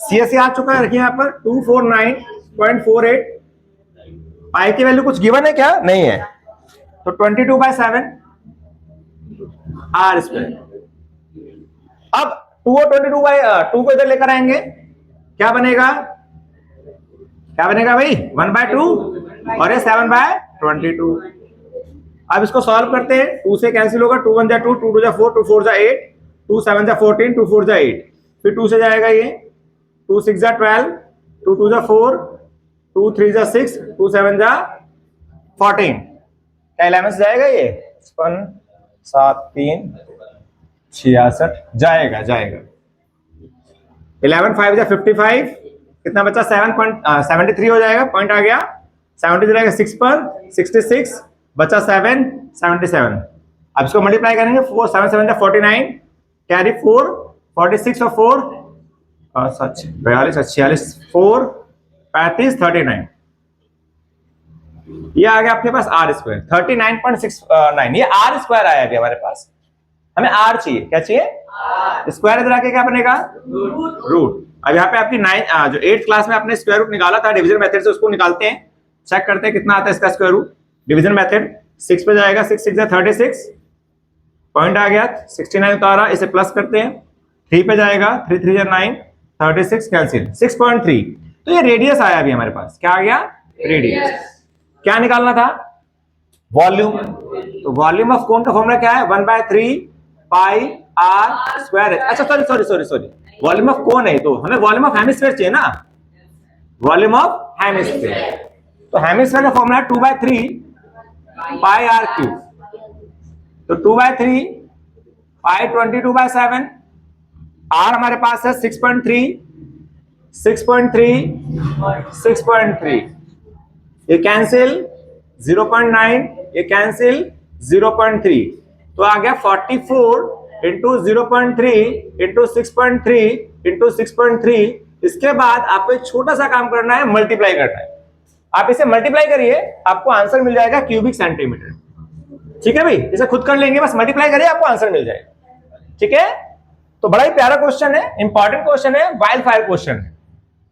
CSA आ चुका है, रखिए यहाँ पर 249.48। पाई की वैल्यू कुछ गिवन है क्या, नहीं है, तो 22/7 r स्क्वायर। अब 2 और 22/2 को इधर लेकर आएंगे, क्या बनेगा भाई 1/2 और ये 7/22। अब इसको सॉल्व करते हैं, 2 से कैंसिल होगा, 2 1 2, 2 2 4, 2 4 8, 2 7 14, 2 4 8, फिर 2 से जाएगा ये, 2 6 12, 2 2 4, 2 3 6, 2 7 14, क्या 11 से जाएगा ये 55 7 3 66 जाएगा 11 5 55, कितना बचा 7.73 हो जाएगा, पॉइंट आ गया 70 जाएगा 6 पर, 66 बचा 7, 77। अब इसको मल्टीप्लाई करेंगे, 4 7 7 49, कैरी 4, 46 और 4 42 46, 4 35 39, ये आ गया आपके पास R स्क्वायर 39.69। ये R स्क्वायर आया अभी हमारे पास, हमें R चाहिए, क्या चाहिए, स्क्वायर इधर आके क्या बनेगा, रूट। अब यहाँ पे आपकी 9 जो 8th क्लास में आपने स्क्वायर रूट निकाला था डिवीजन मेथड से, उसको निकालते हैं, चेक करते हैं कितना आता है इसका स्क्वायर रूट। डिवीजन मेथड 6 पे जाएगा, 6 6 36, पॉइंट आ गया 69 उतारा, इसे प्लस करते हैं, 3 पे जाएगा, 3 3 9, 36 कैंसिल 6.3। तो ये रेडियस आया अभी हमारे पास, क्या आ गया? रेडियस। क्या निकालना था? वॉल्यूम। तो वॉल्यूम ऑफ कोन का फॉर्मूला क्या है? 1/3 पाई आर स्क्वायर। अच्छा सॉरी, वॉल्यूम ऑफ कोन है, तो हमें वॉल्यूम ऑफ हेमिस्फीयर चाहिए ना, वॉल्यूम ऑफ हेमिस्फीयर। तो हेमिस्फीयर का फॉर्मूला है 2/3 पाई आर क्यूब। तो 2/3 पाई 22/7, आर हमारे पास है 6.3, 6.3, ये कैंसिल 0.9, ये कैंसिल 0.3, तो आ गया 44 इंटू 0.3 इंटू 6.3 इंटू 6.3। इसके बाद आपको एक छोटा सा काम करना है, मल्टीप्लाई करना है। आप इसे मल्टीप्लाई करिए, आपको आंसर मिल जाएगा क्यूबिक सेंटीमीटर। ठीक है भाई, इसे खुद कर लेंगे, बस मल्टीप्लाई करिए, आपको आंसर मिल जाएगा। ठीक है, तो बड़ा ही प्यारा क्वेश्चन है, इंपॉर्टेंट क्वेश्चन है, वाइल्ड फायर क्वेश्चन है,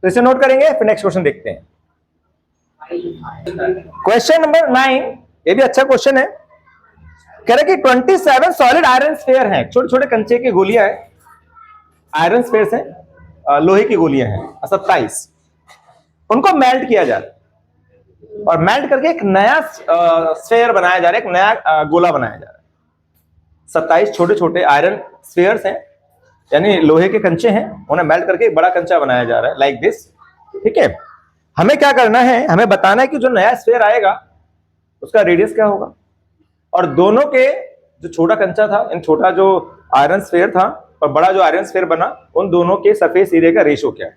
तो इसे नोट करेंगे। फिर नेक्स्ट क्वेश्चन देखते हैं, क्वेश्चन नंबर 9। ये भी अच्छा क्वेश्चन है। कह रहे कि 27 सॉलिड आयरन स्फीयर हैं, छोटे छोटे कंचे की गोलियां हैं, आयरन स्फीयर्स हैं, लोहे की गोलियां हैं 27, उनको मेल्ट किया जा रहा है और मेल्ट करके एक नया स्फीयर बनाया जा रहा है, एक नया गोला बनाया जा रहा है। 27 छोटे छोटे आयरन स्फीयर्स हैं, यानी लोहे के कंचे हैं, उन्हें मेल्ट करके एक बड़ा कंचा बनाया जा रहा है, लाइक दिस। ठीक है, हमें क्या करना है, हमें बताना है कि जो नया स्फीयर आएगा उसका रेडियस क्या होगा, और दोनों के जो छोटा कंचा था, इन छोटा जो आयरन स्फीयर था और बड़ा जो आयरन स्फीयर बना, उन दोनों के सरफेस एरिया का रेशियो क्या है।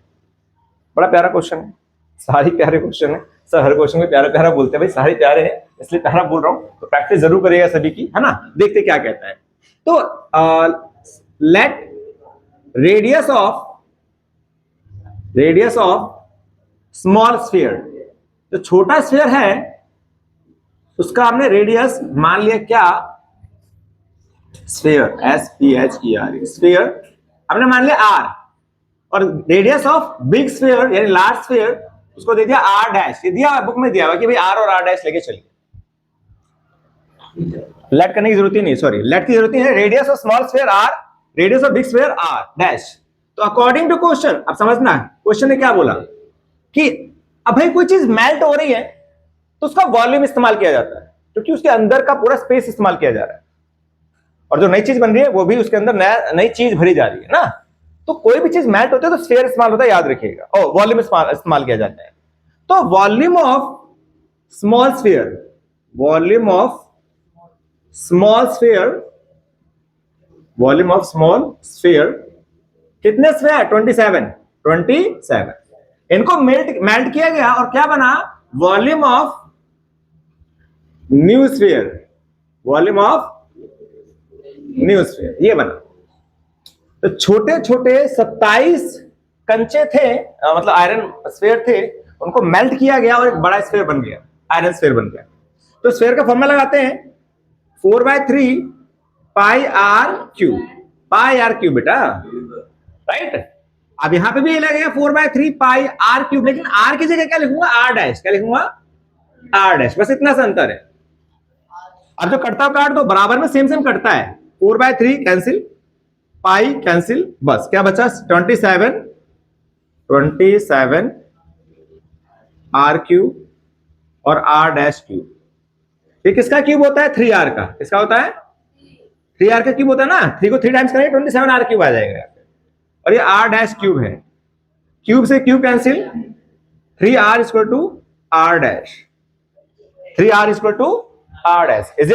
बड़ा प्यारा क्वेश्चन है, सारे प्यारे क्वेश्चन है सर, हर क्वेश्चन में प्यारा प्यारा बोलते हैं भाई, सारे प्यारे हैं इसलिए प्यारा बोल रहा हूं, तो प्रैक्टिस जरूर करिएगा सभी की, है ना। देखते क्या कहता है। तो let radius of small sphere, जो छोटा स्फीयर है उसका हमने रेडियस मान लिया क्या? स्फीयर, SPHER, स्फीयर हमने मान लिया R, और रेडियस ऑफ बिग स्फीयर यानी लार्ज स्फीयर उसको दे दिया R'। ये दिया बुक में दिया हुआ कि भाई R और R' लेके चलिए, लेट करने की जरूरत ही नहीं, सॉरी लेट की जरूरत नहीं है। Radius of small sphere R, radius of big sphere R'। तो अकॉर्डिंग टू क्वेश्चन, अब समझना क्वेश्चन ने क्या बोला कि अब भाई कोई चीज मेल्ट हो रही है तो उसका वॉल्यूम इस्तेमाल किया जाता है, क्योंकि उसके अंदर का पूरा स्पेस इस्तेमाल किया जा रहा है, और जो नई चीज बन रही है वो भी उसके अंदर नई चीज भरी जा रही है ना। तो कोई भी चीज मेल्ट होती है तो स्फीयर इस्तेमाल होता है, याद रखिएगा, और वॉल्यूम इस्तेमाल किया जाता है। तो volume of small sphere, volume of small sphere कितने स्फीयर? 27। इनको मेल्ट किया गया और क्या बना? वॉल्यूम ऑफ न्यू स्फीयर, ये बना। तो छोटे छोटे 27 कंचे थे, मतलब आयरन स्फीयर थे, उनको मेल्ट किया गया और एक बड़ा स्फीयर बन गया, आयरन स्फीयर बन गया। तो स्फीयर का फॉर्मूला लगाते हैं 4/3 पाई आर क्यूब बेटा, राइट। अब यहां पे भी ये लगेगा 4/3 पाई आर क्यूब, लेकिन आर की जगह क्या लिखूंगा? R'। क्या लिखूंगा? R', बस इतना सा अंतर है। अब जो कटता हुआ काट दो, बराबर में सेम कटता है। 4/3 कैंसिल, पाई कैंसिल, बस क्या बचा? 27 आर क्यूब और R' क्यूब। ये किसका क्यूब होता है? 3R का। किसका होता है? 3R का क्यूब होता है ना। 3 को 3 टाइम्स करेंगे 27 R क्यूब आ जाएगा, और ये R' क्यूब है। क्यूब से cube cancel, 3R equal to R', 3R equal to R'। Is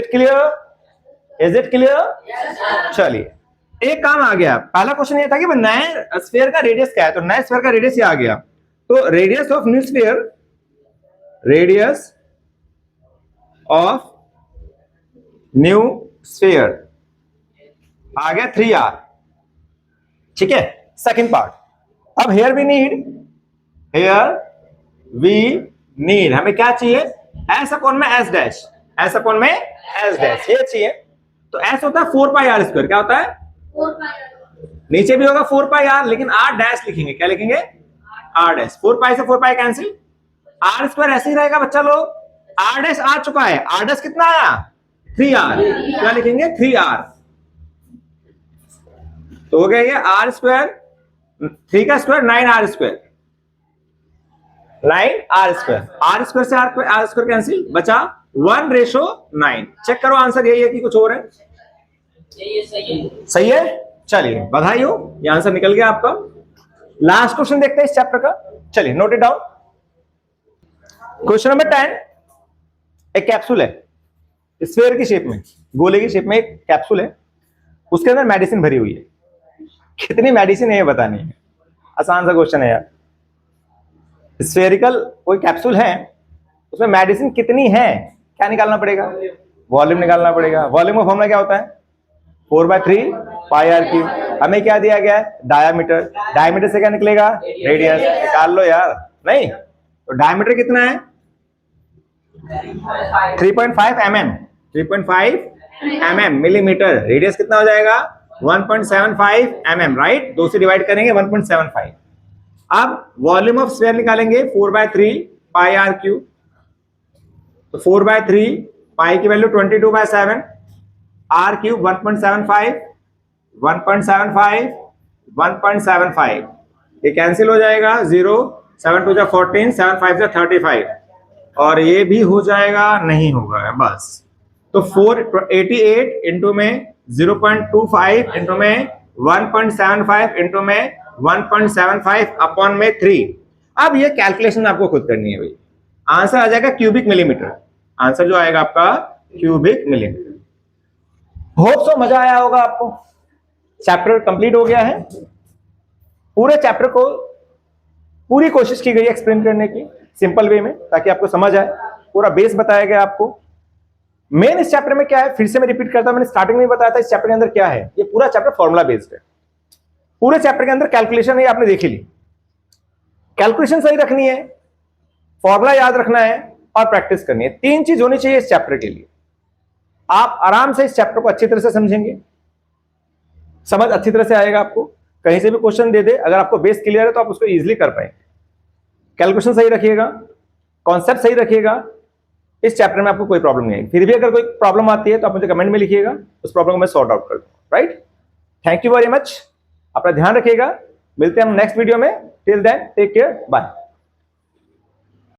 it clear? चलिए, एक काम आ गया। पहला क्वेश्चन ये था कि नए स्फीयर का रेडियस क्या है, तो नए स्फीयर का रेडियस ये आ गया। तो radius of new sphere, radius of new sphere आ गया 3R। ठीक है, सेकंड पार्ट। अब हियर वी नीड हमें क्या चाहिए? एस अपॉन में S', एस अपॉन में S' ये चाहिए। तो S होता है 4πr²। क्या होता है? 4πr। नीचे भी होगा 4πr, लेकिन R' लिखेंगे। क्या लिखेंगे? R'। 4π से 4π कैंसिल, R² ऐसे ही रहेगा बच्चा लोग। R' आ चुका है, R' कितना आया? 3R। क्या लिखेंगे? 3R। तो हो गया ये R², 3 का square 9R²। Line R square से आर स्क्वायर कैंसिल, बचा 1:9। चेक करो आंसर यही है कि कुछ और है? सही है। चलिए बधाई हो, ये आंसर निकल गया आपका। लास्ट क्वेश्चन देखते हैं इस चैप्टर का। चलिए note it down. Question number 10। एक कैप्सूल है, स्फीयर की शेप में, गोले की शेप में एक कैप्सूल है, उसके अंदर मेडिसिन भरी हुई है। कितनी मेडिसिन है ये बतानी है। आसान सा क्वेश्चन है यार। स्फेरिकल कोई कैप्सूल है, उसमें मेडिसिन कितनी है, क्या निकालना पड़ेगा? वॉल्यूम निकालना पड़ेगा। वॉल्यूम का फॉर्मूला क्या होता है? 4/3 पाई आर क्यूब। हमें क्या दिया गया है? डायामीटर। डायामीटर से क्या निकलेगा? रेडियस। निकाल लो यार। नहीं तो डायामीटर कितना है? 3.5 mm। 3.5 mm millimetre. रेडियस कितना हो जाएगा? 1.75 mm, राइट। 2 से डिवाइड करेंगे 1.75। अब वॉल्यूम ऑफ स्फीयर निकालेंगे 4/3 पाई आर क्यूब। तो 4/3 पाई की वैल्यू 22/7, आर क्यूब 1.75, 1.75 ये कैंसिल हो जाएगा। 0 7 2 14, 7 5 35 और ये भी हो जाएगा, नहीं होगा बस। तो 488 इंटू में 0.25 इंटू में 1.75 इंटू में 1.75 अपॉन में 3। अब ये कैलकुलेशन आपको खुद करनी है भाई। आंसर आ जाएगा क्यूबिक मिलीमीटर। आंसर जो आएगा आपका क्यूबिक मिलीमीटर। होप सो मजा आया होगा आपको। चैप्टर कंप्लीट हो गया है। पूरे चैप्टर को पूरी कोशिश की गई एक्सप्लेन करने की सिंपल वे में, ताकि आपको समझ आए। पूरा बेस बताया गया आपको। मेन इस चैप्टर में क्या है, फिर से मैं रिपीट करता हूं, मैंने स्टार्टिंग में बताया था इस चैप्टर के अंदर क्या है। ये पूरा चैप्टर फॉर्मूला बेस्ड है। पूरे चैप्टर के अंदर कैलकुलेशन है, आपने देखी ली। कैलकुलेशन सही रखनी है, फॉर्मूला याद रखना है और प्रैक्टिस करनी है। 3 चीज होनी चाहिए इस चैप्टर के लिए। आप आराम से इस चैप्टर को अच्छी तरह से समझेंगे, समझ अच्छी तरह से आएगा आपको। कहीं से भी क्वेश्चन दे दे, अगर आपको बेस क्लियर है तो आप उसको इजीली कर पाएंगे। कैलकुलेशन सही रखिएगा, कॉन्सेप्ट सही रखिएगा, इस चैप्टर में आपको कोई प्रॉब्लम नहीं है। फिर भी अगर कोई प्रॉब्लम आती है तो आप मुझे कमेंट में लिखिएगा, उस प्रॉब्लम को मैं सॉर्ट आउट कर दूंगा। Right, thank you very much. अपना ध्यान रखिएगा, मिलते हैं हम नेक्स्ट वीडियो में। Till then take care, bye.